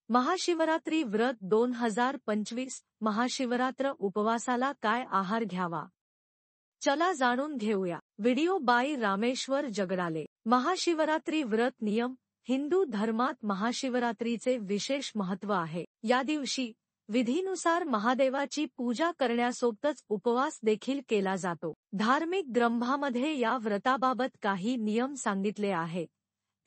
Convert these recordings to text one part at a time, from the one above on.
महाशिवरात्री व्रत 2025 महाशिवरात्र उपवासाला काय आहार घ्यावा? चला जाणून घेऊया. Video by Rameshwar Jagdale. महाशिवरात्री व्रत नियम. हिंदू धर्मात महाशिवरात्रीचे विशेष महत्त्व आहे. या दिवशी विधीनुसार महादेवाची पूजा करण्यासोबतच उपवास देखील केला जातो. धार्मिक ग्रंथांमध्ये या व्रताबाबत काही नियम सांगितले आहेत.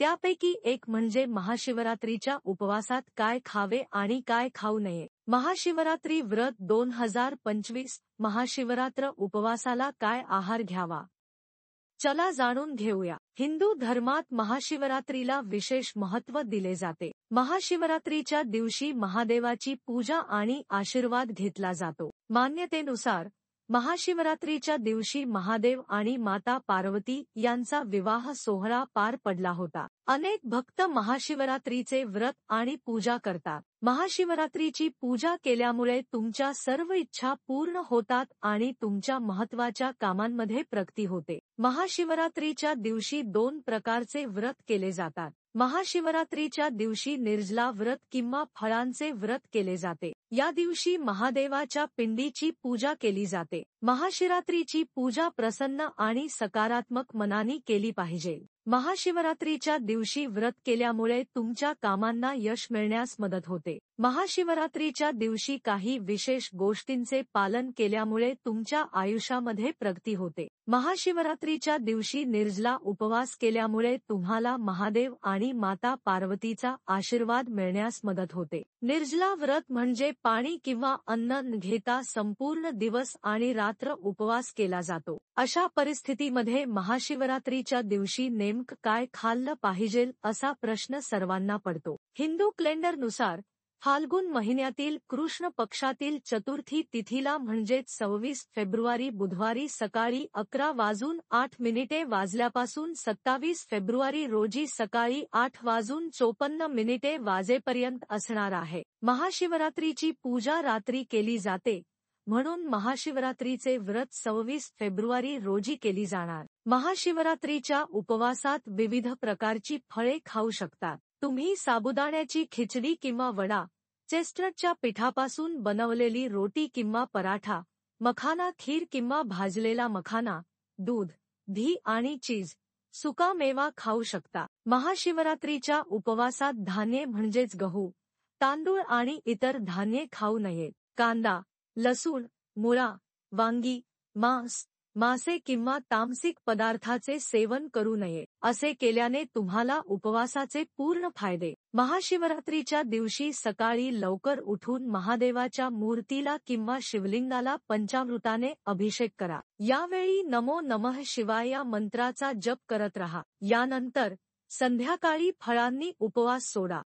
त्यापैकी एक म्हणजे महाशिवरात्रीच्या उपवासात काय खावे आणि काय खाऊ नये. महाशिवरात्री व्रत 2025 महाशिवरात्र उपवासाला काय आहार घ्यावा? चला जाणून घेऊया. हिंदू धर्मात महाशिवरात्रीला विशेष महत्त्व दिले जाते. महाशिवरात्रीच्या दिवशी महादेवाची पूजा आणि आशीर्वाद घेतला जातो. मान्यतेनुसार महाशिवरात्रीच्या दिवशी महादेव आणि माता पार्वती यांचा विवाह सोहळा पार पडला होता. अनेक भक्त महाशिवरात्रीचे व्रत आणि पूजा करतात. महाशिवरात्रीची पूजा केल्यामुळे तुमच्या सर्व इच्छा पूर्ण होतात आणि तुमच्या महत्त्वाच्या कामांमध्ये प्रगती होते. महाशिवरात्रीच्या दिवशी 2 प्रकारचे व्रत केले जातात. महाशिवरात्रीच्या दिवशी निर्जला व्रत किंवा फळांचे व्रत केले जाते. या दिवशी महादेवाच्या पिंडीची पूजा केली जाते. महाशिवरात्रीची पूजा प्रसन्न आणि सकारात्मक मनाने केली पाहिजे. महाशिवरात्रीच्या दिवशी व्रत केल्यामुळे तुमच्या कामांना यश मिळण्यास मदत होते. महाशिवरात्रीच्या दिवशी काही विशेष गोष्टींचे पालन केल्यामुळे तुमच्या आयुष्यामध्ये प्रगती होते. महाशिवरात्रीच्या दिवशी निर्जला उपवास केल्यामुळे तुम्हाला महादेव आणि माता पार्वतीचा आशीर्वाद मिळण्यास मदत होते. निर्जला व्रत म्हणजे पाणी किंवा अन्न न घेता संपूर्ण दिवस आणि रात्र उपवास केला जातो. अशा परिस्थितीमध्ये महाशिवरात्रीच्या दिवशी नेमकं काय खाल्लं पाहिजे असा प्रश्न सर्वांना पडतो. हिंदू कॅलेंडरनुसार फाल्गुन महिन्यातील कृष्ण पक्षातील चतुर्थी तिथीला म्हणजेच 26 फेब्रुवारी बुधवारी सकाळी 11:08 वाजल्यापासून 27 फेब्रुवारी रोजी सकाळी 8:54 वाजेपर्यंत असणार आहे. महाशिवरात्रीची पूजा रात्री केली जाते, म्हणून महाशिवरात्रीचे व्रत 26 फेब्रुवारी रोजी केली जाणार. महाशिवरात्रीच्या उपवासात विविध प्रकारची फळे खाऊ शकतात. तुम्ही साबुदाण्याची खिचडी किंवा वडा, चेस्टनटच्या पिठापासून बनवलेली रोटी किंवा पराठा, मखाना खीर किंवा भाजलेला मखाना, दूध, दही आणि चीज, सुका मेवा खाऊ शकता. महाशिवरात्रीच्या उपवासात धान्ये म्हणजेच गहू, तांदूळ आणि इतर धान्ये खाऊ नयेत. कांदा, लसूण, मुळा, वांगी, मांस, मासे किंवा तामसिक पदार्थाचे सेवन करू नये. असे केल्याने तुम्हाला उपवासाचे पूर्ण फायदे. महाशिवरात्रीच्या दिवशी सकाळी लवकर उठून महादेवाच्या मूर्तीला किंवा शिवलिंगाला पंचामृताने अभिषेक करा. यावेळी नमो नमः शिवाय या मंत्राचा जप करत रहा. यानंतर संध्याकाळी फळांनी उपवास सोडा.